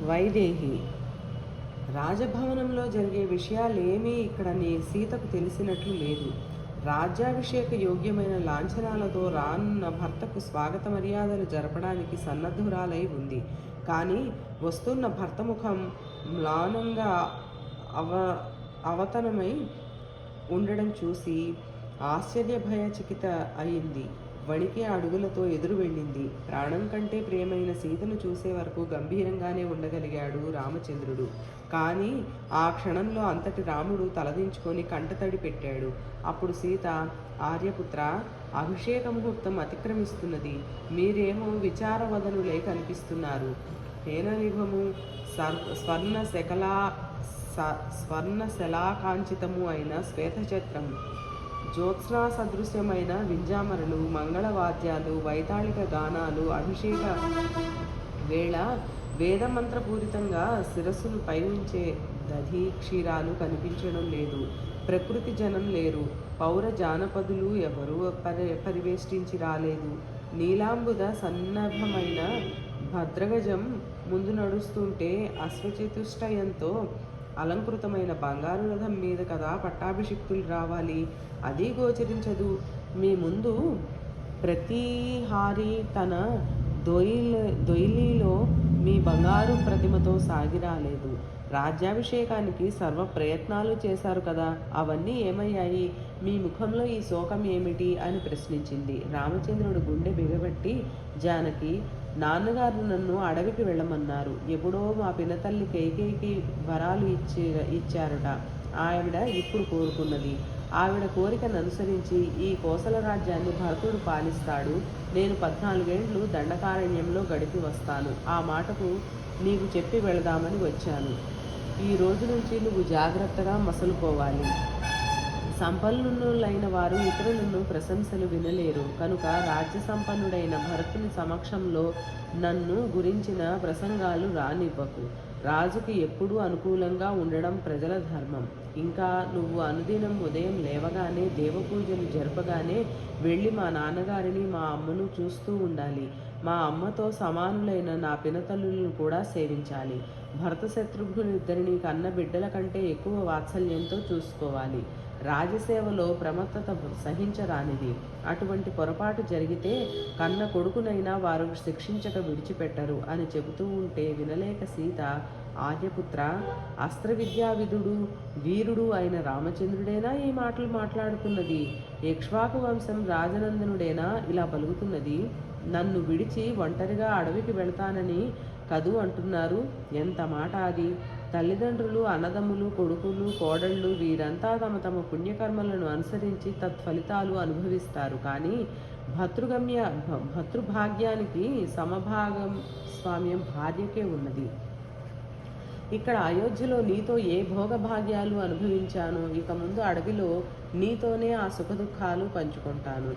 వైదేహి. రాజభవనంలో జరిగే విషయాలేమీ ఇక్కడ నీ సీతకు తెలిసినట్లు లేదు. రాజ్యాభిషేక యోగ్యమైన లాంఛనాలతో రానున్న భర్తకు స్వాగత మర్యాదలు జరపడానికి సన్నద్ధురాలై ఉంది. కానీ వస్తున్న భర్త ముఖం మ్లానంగా అవ అవతనమై ఉండడం చూసి ఆశ్చర్యభయచకిత అయింది. వణికే అడుగులతో ఎదురు వెళ్ళింది. ప్రాణం కంటే ప్రియమైన సీతను చూసే వరకు గంభీరంగానే ఉండగలిగాడు రామచంద్రుడు. కానీ ఆ క్షణంలో అంతటి రాముడు తలదించుకొని కంటతడి పెట్టాడు. అప్పుడు సీత, ఆర్యపుత్ర, అభిషేక ముహూర్తం అతిక్రమిస్తున్నది. మీరేమో విచారవదనులే కనిపిస్తున్నారు. హేననిభము స్వర్ణ శలాకాంచితము అయిన శ్వేతచక్రం, జ్యోత్స్నా సదృశ్యమైన వింజామరలు, మంగళవాద్యాలు, వైతాళిక గానాలు, అభిషేక వేళ వేదమంత్రపూరితంగా శిరస్సును పై ఉంచే దధి క్షీరాలు కనిపించడం లేదు. ప్రకృతి జనం లేరు. పౌర జానపదులు ఎవరూ పరివేష్టించి రాలేదు. నీలాంబుద సన్నభమైన భద్రగజం ముందు నడుస్తుంటే అశ్వచతుష్టయంతో అలంకృతమైన బంగారు రథం మీద కదా పట్టాభిషిక్తులు రావాలి. అది గోచరించదు. మీ ముందు ప్రతిహారి తన దొయిలీలో మీ బంగారు ప్రతిమతో సాగి రాలేదు. రాజ్యాభిషేకానికి సర్వ ప్రయత్నాలు చేశారు కదా, అవన్నీ ఏమయ్యాయి? మీ ముఖంలో ఈ శోకం ఏమిటి అని ప్రశ్నించింది. రామచంద్రుడు గుండె బిగబట్టి, జానకి, నాన్నగారు నన్ను అడవికి వెళ్ళమన్నారు. ఎప్పుడో మా పినతల్లి కైకేయికి వరాలు ఇచ్చారట. ఆవిడ ఇప్పుడు కోరుకున్నది. ఆవిడ కోరికను అనుసరించి ఈ కోసల రాజ్యాన్ని భరతుడు పాలిస్తాడు. నేను 14 ఏళ్ళు దండకారణ్యంలో గడిపి వస్తాను. ఆ మాటకు నీకు చెప్పి వెళదామని వచ్చాను. ఈ రోజు నుంచి నువ్వు జాగ్రత్తగా మసలుకోవాలి. సంపన్నులైన వారు ఇతరులను ప్రశంసలు వినలేరు కనుక రాజ్య సంపన్నుడైన భరతుని సమక్షంలో నన్ను గురించిన ప్రసంగాలు రానివ్వకు. రాజుకి ఎప్పుడూ అనుకూలంగా ఉండడం ప్రజల ధర్మం. ఇంకా నువ్వు అనుదినం ఉదయం లేవగానే దేవపూజలు జరపగానే వెళ్ళి మా నాన్నగారిని మా అమ్మను చూస్తూ ఉండాలి. మా అమ్మతో సమానులైన నా పినతల్లులను కూడా సేవించాలి. భరత శత్రుఘ్నులిద్దరినీ కన్న బిడ్డల కంటే ఎక్కువ వాత్సల్యంతో చూసుకోవాలి. రాజసేవలో ప్రమత్తత సహించరానిది. అటువంటి పొరపాటు జరిగితే కన్న కొడుకునైనా వారు శిక్షించక విడిచిపెట్టరు అని చెబుతూ ఉంటే వినలేక సీత, ఆర్యపుత్ర, అస్త్ర విద్యావిధుడు వీరుడు అయిన రామచంద్రుడేనా ఈ మాటలు మాట్లాడుతున్నది? ఇక్ష్వాకు వంశం రాజనందనుడేనా ఇలా పలుకుతున్నది? నన్ను విడిచి ఒంటరిగా అడవికి వెళతానని కదూ అంటున్నారు. ఎంత మాట అది! తల్లిదండ్రులు, అన్నదమ్ములు, కొడుకులు, కోడళ్ళు వీరంతా తమ తమ పుణ్యకర్మలను అనుసరించి తత్ఫలితాలు అనుభవిస్తారు. కానీ భర్తృభాగ్యానికి సమభాగం స్వామ్యం భార్యకే ఉన్నది. ఇక్కడ అయోధ్యలో నీతో ఏ భోగభాగ్యాలు అనుభవించాను, ఇక ముందు అడవిలో నీతోనే ఆ సుఖదుఖాలు పంచుకుంటాను.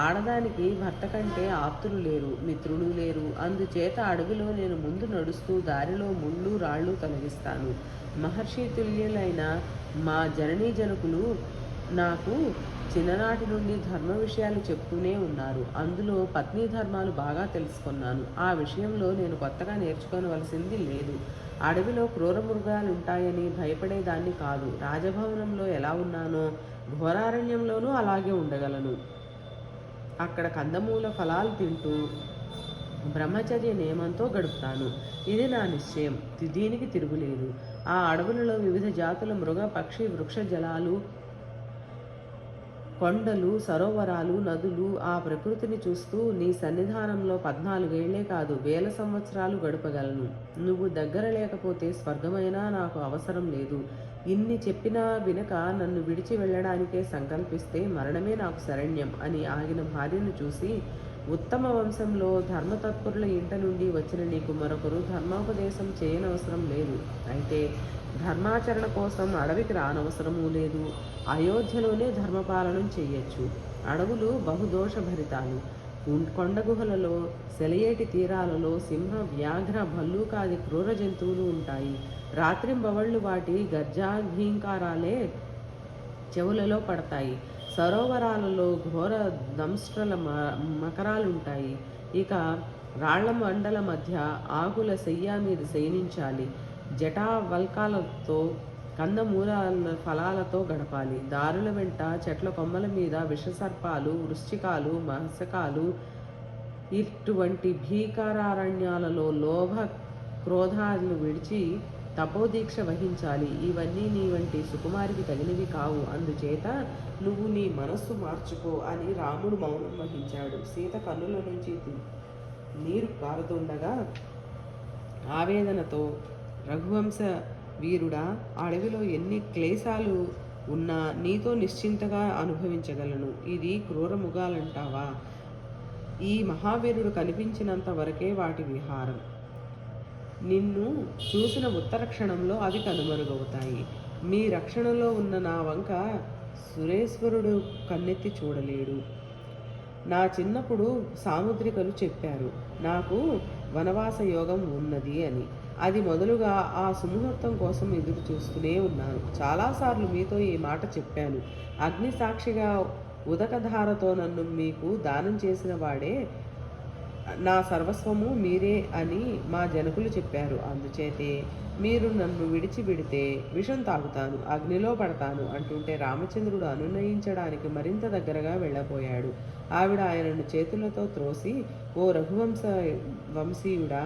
ఆడదానికి భర్త కంటే ఆప్తులు లేరు, మిత్రులు లేరు. అందుచేత అడవిలో నేను ముందు నడుస్తూ దారిలో ముళ్ళు రాళ్ళు తొలగిస్తాను. మహర్షి తుల్యులైన మా జననీ జనకులు నాకు చిన్ననాటి నుండి ధర్మ విషయాలు చెప్తూనే ఉన్నారు. అందులో పత్ని ధర్మాలు బాగా తెలుసుకున్నాను. ఆ విషయంలో నేను కొత్తగా నేర్చుకోవలసింది లేదు. అడవిలో క్రూర మృగాలు ఉంటాయని భయపడేదాన్ని కాదు. రాజభవనంలో ఎలా ఉన్నానో ఘోరారణ్యంలోనూ అలాగే ఉండగలను. అక్కడ కందమూల ఫలాలు తింటూ బ్రహ్మచర్య నియమంతో గడుపుతాను. ఇది నా నిశ్చయం. దీనికి తిరుగులేదు. ఆ అడవులలో వివిధ జాతుల మృగ, పక్షి, వృక్ష జలాలు, కొండలు, సరోవరాలు, నదులు, ఆ ప్రకృతిని చూస్తూ నీ సన్నిధానంలో 14 ఏళ్లే కాదు 1000 సంవత్సరాలు గడపగలను. నువ్వు దగ్గర లేకపోతే స్వర్గమైనా నాకు అవసరం లేదు. ఇన్ని చెప్పినా వినక నన్ను విడిచి వెళ్ళడానికే సంకల్పిస్తే మరణమే నాకు శరణ్యం అని ఆగిన భార్యను చూసి, ఉత్తమ వంశంలో ధర్మతత్పరుల ఇంట నుండి వచ్చిన నీకు మరొకరు ధర్మోపదేశం చేయనవసరం లేదు. అయితే ధర్మాచరణ కోసం అడవికి రానవసరమూ లేదు. అయోధ్యలోనే ధర్మపాలనం చెయ్యొచ్చు. అడవులు బహుదోషభరితాలు. కొండ గుహలలో, సెలయేటి తీరాలలో సింహ, వ్యాఘ్ర, భల్లూకాది క్రూర జంతువులు ఉంటాయి. రాత్రింబవళ్ళు వాటి గర్జాఘీంకారాలే చెవులలో పడతాయి. సరోవరాలలో ఘోర దంష్ట్రల మకరాలుంటాయి. ఇక రాళ్ల మండల మధ్య ఆకుల శయ్య మీద శయనించాలి. జటావల్కాలతో కందమూలాల ఫలాలతో గడపాలి. దారుల వెంట చెట్ల కొమ్మల మీద విషసర్పాలు, వృశ్చికాలు, మత్స్యకాలు ఇటువంటి భీకరారణ్యాలలో లోభ క్రోధాలను విడిచి తపోదీక్ష వహించాలి. ఇవన్నీ నీ వంటి సుకుమారికి తగినవి కావు. అందుచేత నువ్వు నీ మనస్సు మార్చుకో అని రాముడు మౌనం వహించాడు. సీత కన్నుల నుంచి నీరు కారుతుండగా ఆవేదనతో, రఘువంశ వీరుడా, అడవిలో ఎన్ని క్లేశాలు ఉన్నా నీతో నిశ్చింతగా అనుభవించగలను. ఇది క్రూర ముగాలంటావా? ఈ మహావీరుడు కనిపించినంత వరకే వాటి విహారం. నిన్ను చూసిన ఉత్తర క్షణంలో అవి కనుమరుగవుతాయి. మీ రక్షణలో ఉన్న నా వంక సురేశ్వరుడు కన్నెత్తి చూడలేడు. నా చిన్నప్పుడు సాముద్రికలు చెప్పారు నాకు వనవాస యోగం ఉన్నది అని. అది మొదలుగా ఆ సుముహూర్తం కోసం ఎదురు చూస్తూనే ఉన్నాను. చాలాసార్లు మీతో ఈ మాట చెప్పాను. అగ్ని సాక్షిగా ఉదకధారతో నన్ను మీకు దానం చేసిన వాడే నా సర్వస్వము మీరే అని మా జనకులు చెప్పారు. అందుచేతే మీరు నన్ను విడిచిపెడితే విషం తాగుతాను, అగ్నిలో పడతాను అంటుంటే రామచంద్రుడు అనునయించడానికి మరింత దగ్గరగా వెళ్ళబోయాడు. ఆవిడ ఆయనను చేతులతో త్రోసి, ఓ వంశీయుడా,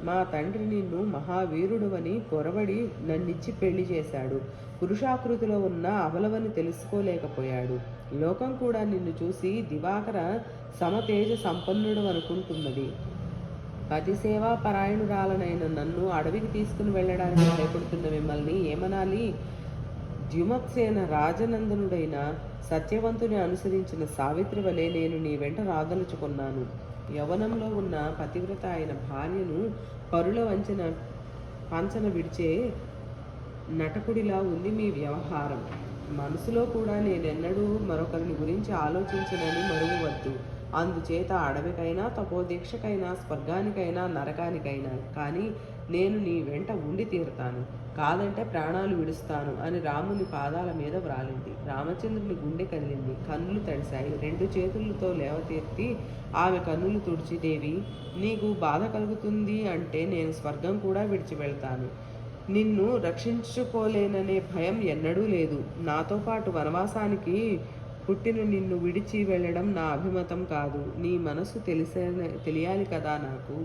మా తండ్రి నిన్ను మహావీరుడువని పొరబడి నన్నిచ్చి పెళ్లి చేశాడు. పురుషాకృతిలో ఉన్న అవలవని తెలుసుకోలేకపోయాడు. లోకం కూడా నిన్ను చూసి దివాకర సమతేజ సంపన్నుడు అనుకుంటున్నది. పతిసేవా పరాయణురాలనైన నన్ను అడవికి తీసుకుని వెళ్ళడానికి భయపడుతున్న మిమ్మల్ని ఏమనాలి? ద్యుమత్సేన రాజనందనుడైన సత్యవంతుని అనుసరించిన సావిత్రి వలె నేను నీ వెంట రాదలుచుకున్నాను. యవనంలో ఉన్న పతివ్రత అయిన భార్యను పరుల పంచన విడిచే నటకుడిలా ఉంది మీ వ్యవహారం. మనసులో కూడా నేనెన్నడూ మరొకరిని గురించి ఆలోచించనని మరువవద్దు. అందుచేత అడవికైనా, తపోదీక్షకైనా, స్వర్గానికైనా, నరకానికైనా కానీ నేను నీ వెంట ఉండి తీరుతాను. కాదంటే ప్రాణాలు విడుస్తాను అని రాముని పాదాల మీద వ్రాలింది. రామచంద్రుని గుండె కదిలింది. కన్నులు తడిశాయి. రెండు చేతులతో లేవతెత్తి ఆమె కన్నులు తుడిచి, దేవి, నీకు బాధ కలుగుతుంది అంటే నేను స్వర్గం కూడా విడిచి వెళ్తాను. నిన్ను రక్షించుకోలేననే భయం ఎన్నడూ లేదు. నాతో పాటు వనవాసానికి పుట్టిన నిన్ను విడిచి వెళ్ళడం నా అభిమతం కాదు. నీ మనసు తెలియాలి కదా నాకు.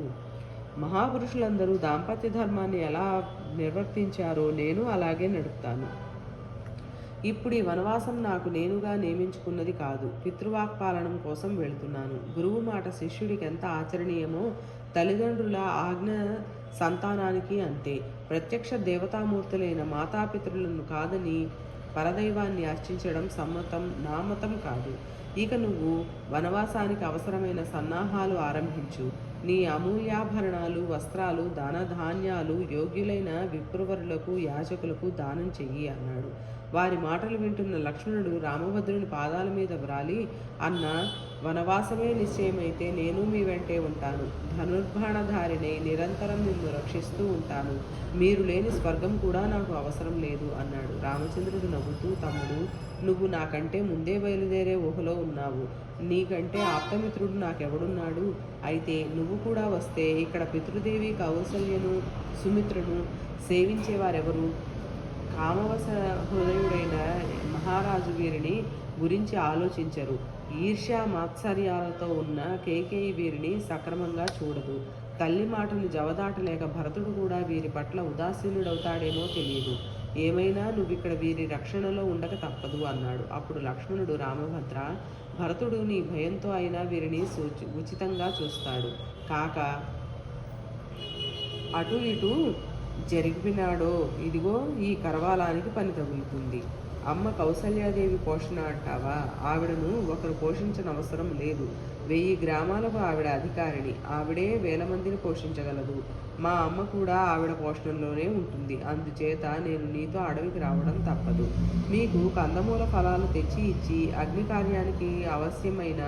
మహాపురుషులందరూ దాంపత్య ధర్మాన్ని ఎలా నిర్వర్తించారో నేను అలాగే నడుపుతాను. ఇప్పుడు ఈ వనవాసం నాకు నేనుగా నియమించుకున్నది కాదు. పితృవాక్పాలనం కోసం వెళ్తున్నాను. గురువు మాట శిష్యుడికి ఎంత ఆచరణీయమో తల్లిదండ్రుల ఆజ్ఞ సంతానానికి అంతే. ప్రత్యక్ష దేవతామూర్తులైన మాతాపితృలను కాదని పరదైవాన్ని అర్చించడం సమ్మతం, నా మతం కాదు. ఇక నువ్వు వనవాసానికి అవసరమైన సన్నాహాలు ఆరంభించు. నీ అమూల్యాభరణాలు, వస్త్రాలు, దానధాన్యాలు యోగ్యులైన విప్రవరులకు, యాజకులకు దానం చెయ్యి అన్నాడు. వారి మాటలు వింటున్న లక్ష్మణుడు రామభద్రుని పాదాల మీద వ్రాలి, అన్న, వనవాసమే నిశ్చయమైతే నేను మీ వెంటే ఉంటాను. ధనుర్బాణధారినై నిరంతరం నిన్ను రక్షిస్తూ ఉంటాను. మీరు లేని స్వర్గం కూడా నాకు అవసరం లేదు అన్నాడు. రామచంద్రుడు నవ్వుతూ, తమ్ముడు, నువ్వు నాకంటే ముందే బయలుదేరే ఊహలో ఉన్నావు. నీకంటే ఆప్తమిత్రుడు నాకెవడున్నాడు? అయితే నువ్వు కూడా వస్తే ఇక్కడ పితృదేవి కౌసల్యను, సుమిత్రను సేవించేవారెవరు? కామవశ హృదయుడైన మహారాజు వీరిని గురించి ఆలోచించరు. ఈర్ష్య మాత్సర్యాలతో ఉన్న కేకేయి వీరిని సక్రమంగా చూడదు. తల్లి మాటను జవదాటలేక భరతుడు కూడా వీరి పట్ల ఉదాసీనుడవుతాడేమో తెలియదు. ఏమైనా నువ్విక్కడ వీరి రక్షణలో ఉండక తప్పదు అన్నాడు. అప్పుడు లక్ష్మణుడు, రామభద్ర, భరతుడు నీ భయంతో అయినా వీరిని ఉచితంగా చూస్తాడు. కాక అటు ఇటు జరిపినాడో ఇదిగో ఈ కరవాలానికి పని తగులుతుంది. అమ్మ కౌసల్యాదేవి పోషణ అంటావా? ఆవిడను ఒకరు పోషించనవసరం లేదు. 1000 గ్రామాలకు ఆవిడ అధికారిణి. ఆవిడే 1000 మందిని పోషించగలదు. మా అమ్మ కూడా ఆవిడ పోషణలోనే ఉంటుంది. అందుచేత నేను నీతో అడవికి రావడం తప్పదు. మీకు కందమూల ఫలాలు తెచ్చి ఇచ్చి అగ్ని కార్యానికి అవశ్యమైన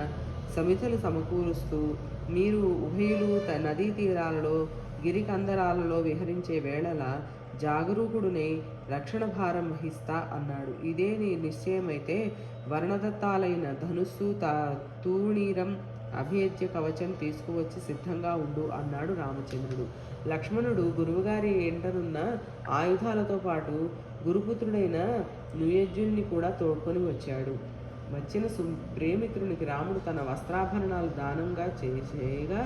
సమితులు సమకూరుస్తూ మీరు ఉభయులు నదీ తీరాలలో, గిరికందరాలలో విహరించే వేళల జాగరూకుడునై రక్షణ భారం వహిస్తా అన్నాడు. ఇదే నీ నిశ్చయమైతే వర్ణదత్తాలైన ధనుస్సు, తూణీరం, అభేద్య కవచం తీసుకువచ్చి సిద్ధంగా ఉండు అన్నాడు రామచంద్రుడు. లక్ష్మణుడు గురువుగారి ఎంటనున్న ఆయుధాలతో పాటు గురుపుత్రుడైన నుయజ్జుల్ని కూడా తోడ్కొని వచ్చాడు. వచ్చిన ప్రేమిత్రునికి రాముడు తన వస్త్రాభరణాలు దానంగా చేయగా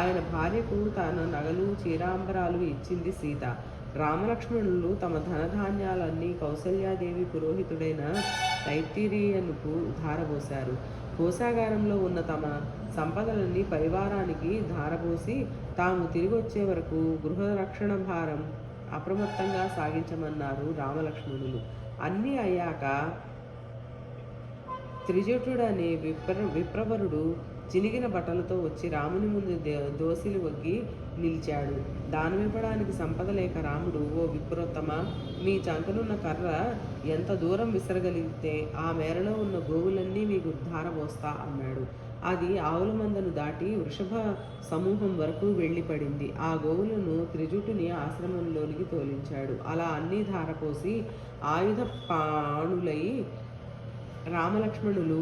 ఆయన భార్యకు తన నగలు చీరాంబరాలు ఇచ్చింది సీత. రామలక్ష్మణులు తమ ధనధాన్యాలన్నీ కౌసల్యాదేవి పురోహితుడైన తైత్తిరీయనుకు ధారపోశారు. కోశాగారంలో ఉన్న తమ సంపదలన్నీ పరివారానికి ధారపోసి తాము తిరిగి వచ్చే వరకు గృహరక్షణ భారం అప్రమత్తంగా సాగించమన్నారు రామలక్ష్మణులు. అన్నీ అయ్యాక త్రిజటుడనే విప్రవరుడు చినిగిన బట్టలతో వచ్చి రాముని ముందు దోసిలి వగ్గి నిలిచాడు. దానమివ్వడానికి సంపద లేక రాముడు, ఓ విప్రోత్తమ, మీ చంకనున్న కర్ర ఎంత దూరం విసరగలిగితే ఆ మేరలో ఉన్న గోవులన్నీ మీకు ధారపోస్తా అన్నాడు. అది ఆవుల మందను దాటి వృషభ సమూహం వరకు వెళ్ళి పడింది. ఆ గోవులను త్రిజుటుని ఆశ్రమంలోనికి తోలించాడు. అలా అన్నీ ధారపోసి ఆయుధ పాణులై రామలక్ష్మణులు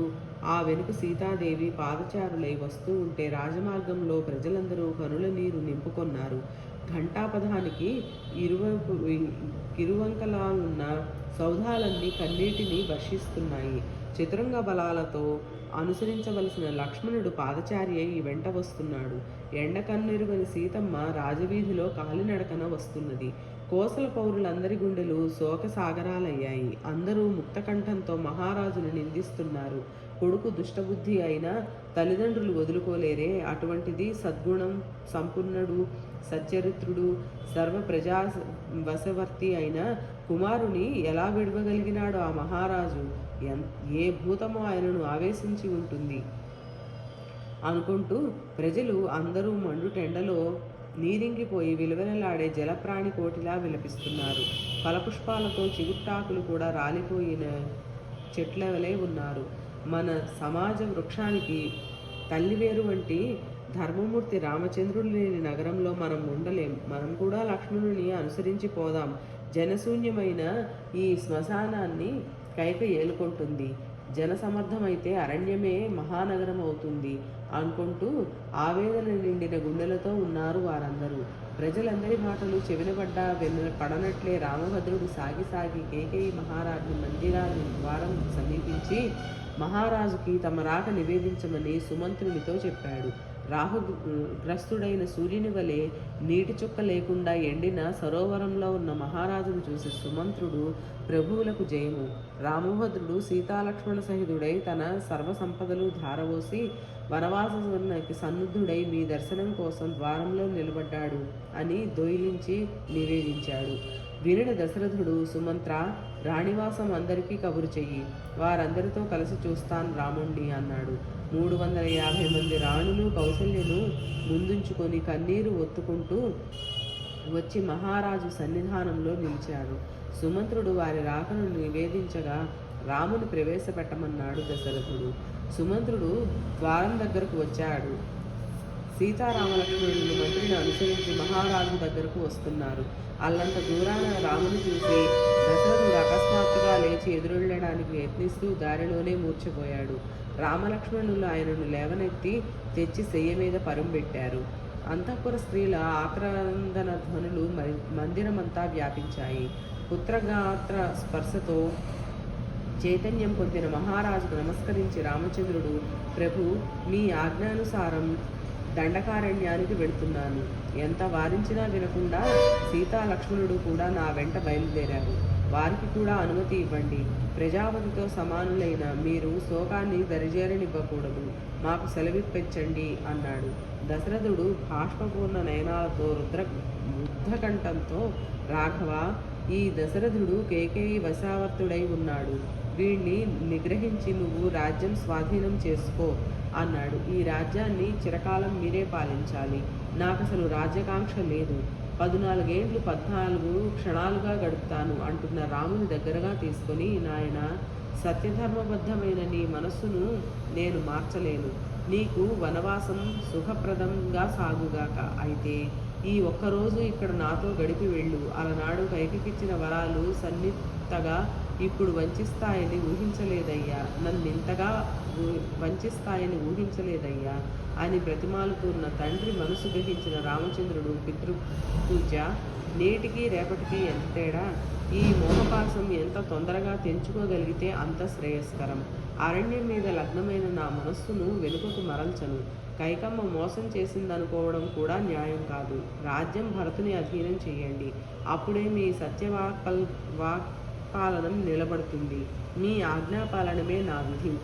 ఆ వెనుక సీతాదేవి పాదచారులై వస్తూ ఉంటే రాజమార్గంలో ప్రజలందరూ కనుల నీరు నింపుకొన్నారు. ఘంటాపథానికి ఇరువంకలా ఉన్న సౌధాలన్నీ కన్నీటిని వర్షిస్తున్నాయి. చతురంగ బలాలతో అనుసరించవలసిన లక్ష్మణుడు పాదచారి అయి వెంట వస్తున్నాడు. ఎండ కన్నెరుగని సీతమ్మ రాజవీధిలో కాలినడకన వస్తున్నది. కోసల పౌరులందరి గుండెలు శోక సాగరాలయ్యాయి. అందరూ ముక్తకంఠంతో మహారాజును నిందిస్తున్నారు. కొడుకు దుష్టబుద్ధి అయినా తల్లిదండ్రులు వదులుకోలేరే, అటువంటిది సద్గుణం సంపూర్ణుడు, సచ్చరిత్రుడు, సర్వ ప్రజా వశవర్తి అయిన కుమారుని ఎలా విడవగలిగినాడు ఆ మహారాజు? ఏ భూతమో ఆయనను ఆవేశించి ఉంటుంది అనుకుంటూ ప్రజలు అందరూ మండుటెండలో నీరింగిపోయి విలువెలలాడే జలప్రాణి కోటిలా విలపిస్తున్నారు. ఫలపుష్పాలతో చిగుట్టాకులు కూడా రాలిపోయిన చెట్లవలే ఉన్నారు. మన సమాజ వృక్షానికి తల్లివేరు వంటి ధర్మమూర్తి రామచంద్రుడు లేని నగరంలో మనం ఉండలేం. మనం కూడా లక్ష్మణుని అనుసరించి పోదాం. జనశూన్యమైన ఈ శ్మశానాన్ని కైక ఏలుకుంటుంది. జనసమర్థమైతే అరణ్యమే మహానగరం అవుతుంది అనుకుంటూ ఆవేదన నిండిన గుండెలతో ఉన్నారు వారందరూ. ప్రజలందరి మాటలు చెవినబడ్డా పడనట్లే రామభద్రుడు సాగి సాగి కేకేయి మహారాజు మందిరాన్ని ద్వారం సమీపించి మహారాజుకి తమ రాక నివేదించమని సుమంత్రునితో చెప్పాడు. రాహుగ్రస్తుడైన సూర్యుని వలె నీటి చుక్క లేకుండా ఎండిన సరోవరంలో ఉన్న మహారాజును చూసి సుమంత్రుడు, ప్రభువులకు జయము, రామభద్రుడు సీతాలక్ష్మణ సహితుడై తన సర్వసంపదలు ధారవోసి వనవాసానికి సన్నుద్ధుడై మీ దర్శనం కోసం ద్వారంలో నిలబడ్డాడు అని దొయిలించి నివేదించాడు. వినిన దశరథుడు, సుమంత్ర, రాణివాసం అందరికీ కబురు చెయ్యి, వారందరితో కలిసి చూస్తాను రాముణ్ణి అన్నాడు. 350 మంది రాణులు కౌసల్యను ముందుంచుకొని కన్నీరు ఒత్తుకుంటూ వచ్చి మహారాజు సన్నిధానంలో నిలిచారు. సుమంత్రుడు వారి రాకను నివేదించగా రాముని ప్రవేశపెట్టమన్నాడు దశరథుడు. సుమంత్రుడు ద్వారం దగ్గరకు వచ్చాడు. సీతారామలక్ష్మణులు మంత్రిని అనుసరించి మహారాజు దగ్గరకు వస్తున్నారు. అల్లంత దూరాన రాముని చూసి దశరథుడు అకస్మాత్తుగా లేచి ఎదురెళ్ళడానికి యత్నిస్తూ దారిలోనే మూర్ఛపోయాడు. రామలక్ష్మణులు ఆయనను లేవనెత్తి తెచ్చి శయ్య మీద పరుంబెట్టారు. అంతఃపుర స్త్రీల ఆక్రందన ధ్వనులు మందిరమంతా వ్యాపించాయి. పుత్రగాత్ర స్పర్శతో చైతన్యం పొందిన మహారాజుకు నమస్కరించి రామచంద్రుడు, ప్రభు, మీ ఆజ్ఞానుసారం దండకారణ్యానికి వెళుతున్నాను. ఎంత వారించినా వినకుండా సీతా లక్ష్మణుడు కూడా నా వెంట బయలుదేరారు. వారికి కూడా అనుమతి ఇవ్వండి. ప్రజాపతితో సమానులైన మీరు శోకాన్ని దరిజేరనివ్వకూడదు. మాకు సెలవిప్పించండి అన్నాడు. దశరథుడు బాష్పపూర్ణ నయనాలతో రుద్ధకంఠంతో, రాఘవ, ఈ దశరథుడు కేకేయి వశావర్తుడై ఉన్నాడు. వీణ్ణి నిగ్రహించి నువ్వు రాజ్యం స్వాధీనం చేసుకో అన్నాడు. ఈ రాజ్యాన్ని చిరకాలం మీరే పాలించాలి. నాకసలు రాజ్యకాంక్ష లేదు. 14 ఏండ్లు 14 క్షణాలుగా గడుపుతాను అంటున్న రాముని దగ్గరగా తీసుకొని, నాయన, సత్యధర్మబద్ధమైన నీ మనస్సును నేను మార్చలేను. నీకు వనవాసం సుఖప్రదంగా సాగుగాక. అయితే ఈ ఒక్కరోజు ఇక్కడ నాతో గడిపి వెళ్ళు. అలనాడు కైకిచ్చిన వరాలు సన్నిహితగా ఇప్పుడు వంచిస్తాయని ఊహించలేదయ్యా, నన్నింతగా వంచిస్తాయని ఊహించలేదయ్యా అని బ్రతిమాలుతున్న తండ్రి మనసు గ్రహించిన రామచంద్రుడు పితృపూజ నేటికి రేపటికి ఎంత తేడా! ఈ మోహపాసం ఎంత తొందరగా తెంచుకోగలిగితే అంత శ్రేయస్కరం. అరణ్యం మీద లగ్నమైన నా మనస్సును వెనుకకు మరల్చను. కైకమ్మ మోసం చేసిందనుకోవడం కూడా న్యాయం కాదు. రాజ్యం భరతుని అధీనం చెయ్యండి. అప్పుడే మీ వాక్పాలనం నిలబడుతుంది. మీ ఆజ్ఞాపాలనమే నా విధి.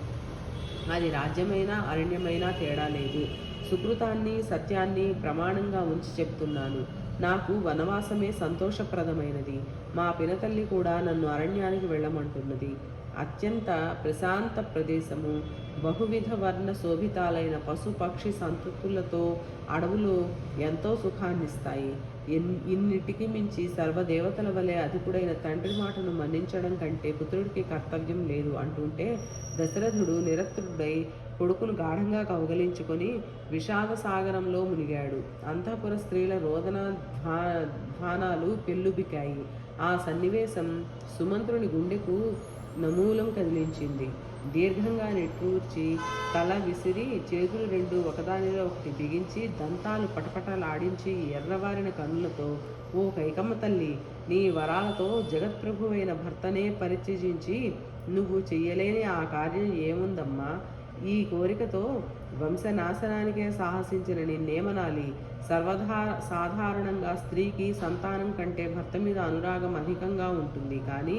అది రాజ్యమైనా అరణ్యమైనా తేడా లేదు. సుకృతాన్ని సత్యాన్ని ప్రమాణంగా ఉంచి చెప్తున్నాను. నాకు వనవాసమే సంతోషప్రదమైనది. మా పినతల్లి కూడా నన్ను అరణ్యానికి వెళ్ళమంటున్నది. అత్యంత ప్రశాంత ప్రదేశము, బహువిధ వర్ణ శోభితాలైన పశుపక్షి సంతతులతో అడవులు ఎంతో సుఖాన్నిస్తాయి. ఇన్నిటికి మించి సర్వదేవతల వలె అధికుడైన తండ్రి మాటను మన్నించడం కంటే పుత్రుడికి కర్తవ్యం లేదు అంటుంటే దశరథుడు నిరత్రుడై కొడుకును గాఢంగా కౌగలించుకొని విషాద సాగరంలో మునిగాడు. అంతఃపుర స్త్రీల రోదన ధ్వానాలు పెల్లుబికాయి. ఆ సన్నివేశం సుమంత్రుని గుండెకు నమూలం కదిలించింది. దీర్ఘంగా నిట్టూర్చి తల విసిరి చేతులు రెండు ఒకదానిలో ఒకటి బిగించి దంతాలు పటపటలాడించి ఎర్రవారిన కన్నులతో, ఓ కైకమ్మ తల్లి, నీ వరాలతో జగత్ప్రభువైన భర్తనే పరిత్యజించి నువ్వు చెయ్యలేని ఆ కార్యం ఏముందమ్మా? ఈ కోరికతో వంశనాశనానికే సాహసించిన నిన్నేమనాలి? సాధారణంగా స్త్రీకి సంతానం కంటే భర్త మీద అనురాగం అధికంగా ఉంటుంది. కానీ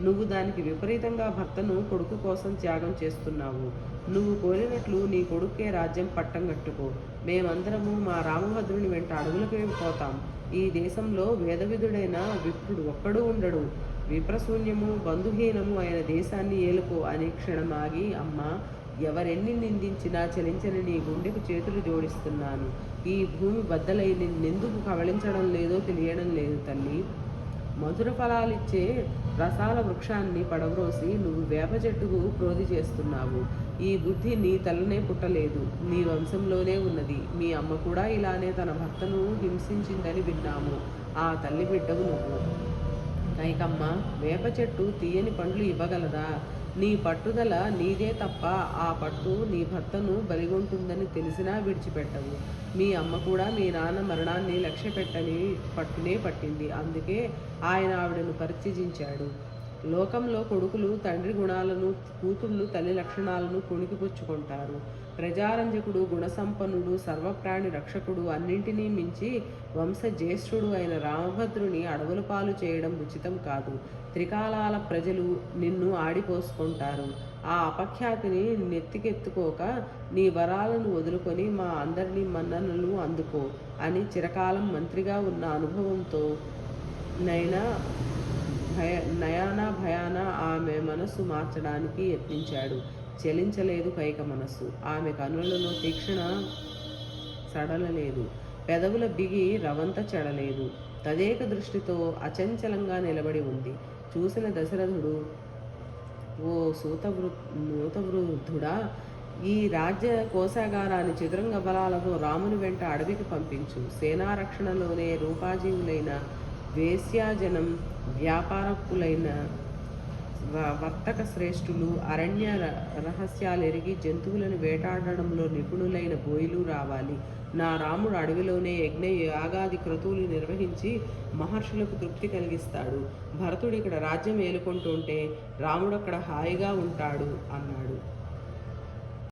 నువ్వు దానికి విపరీతంగా భర్తను కొడుకు కోసం త్యాగం చేస్తున్నావు. నువ్వు కోరినట్లు నీ కొడుకే రాజ్యం పట్టం కట్టుకో. మేమందరము మా రామభద్రుని వెంట అడుగులకే పోతాం. ఈ దేశంలో వేదవిధుడైన విప్రుడు ఒక్కడూ ఉండడు. విప్రశూన్యము బంధుహీనము అయిన దేశాన్ని ఏలుకో అని క్షణమాగి, అమ్మా, ఎవరెన్ని నిందించినా చలించని నీ గుండెకు చేతులు జోడిస్తున్నాను. ఈ భూమి బద్దలై నిన్నెందుకు కవళించడం లేదో తెలియడం లేదు తల్లి. మధుర ఫలాలిచ్చే రసాల వృక్షాన్ని పడవ్రోసి నువ్వు వేప చెట్టుకు క్రోధి చేస్తున్నావు. ఈ బుద్ధి నీ తల్లనే పుట్టలేదు, నీ వంశంలోనే ఉన్నది. మీ అమ్మ కూడా ఇలానే తన భర్తను హింసించిందని విన్నాము. ఆ తల్లి బిడ్డవు నువ్వు. కైకమ్మ, వేప చెట్టు తీయని పండ్లు ఇవ్వగలదా? నీ పట్టుదల నీదే తప్ప ఆ పట్టు నీ భర్తను బలిగొంటుందని తెలిసినా విడిచిపెట్టవు. మీ అమ్మ కూడా మీ నాన్న మరణాన్ని లక్ష్య పట్టునే పట్టింది. అందుకే ఆయన ఆవిడను పరిత్యజించాడు. లోకంలో కొడుకులు తండ్రి గుణాలను, కూతుళ్ళు తల్లి లక్షణాలను పుణికిపుచ్చుకుంటారు. ప్రజారంజకుడు, గుణసంపన్నుడు, సర్వప్రాణి రక్షకుడు, అన్నింటినీ మించి వంశజ్యేష్ఠుడు అయిన రామభద్రుని అడవుల పాలు చేయడం ఉచితం కాదు. త్రికాలాల ప్రజలు నిన్ను ఆడిపోసుకుంటారు. ఆ అపఖ్యాతిని నెత్తికెత్తుకోక నీ వరాలను వదులుకొని మా అందరినీ మన్ననలు అందుకో అని చిరకాలం మంత్రిగా ఉన్న అనుభవంతో నయానా భయాన ఆమె మనస్సు మార్చడానికి యత్నించాడు. చలించలేదు కైక మనస్సు. ఆమె కనులలో తీక్షణ సడలలేదు. పెదవుల బిగి రవంత చెడలేదు. తదేక దృష్టితో అచంచలంగా నిలబడి ఉంది. చూసిన దశరథుడు, ఓ నూతవృద్ధుడా, ఈ రాజ్య కోశాగారాన్ని చతురంగ బలాలతో రాముని వెంట అడవికి పంపించు. సేనారక్షణలోనే రూపాజీవులైన వేశ్యాజనం, వ్యాపారకులైన వర్తక శ్రేష్ఠులు, అరణ్య రహస్యాలెరిగి జంతువులను వేటాడడంలో నిపుణులైన బోయిలు రావాలి. నా రాముడు అడవిలోనే యజ్ఞ యాగాది క్రతువులు నిర్వహించి మహర్షులకు తృప్తి కలిగిస్తాడు. భరతుడు ఇక్కడ రాజ్యం ఏలుకుంటుంటే రాముడు అక్కడ హాయిగా ఉంటాడు అన్నాడు.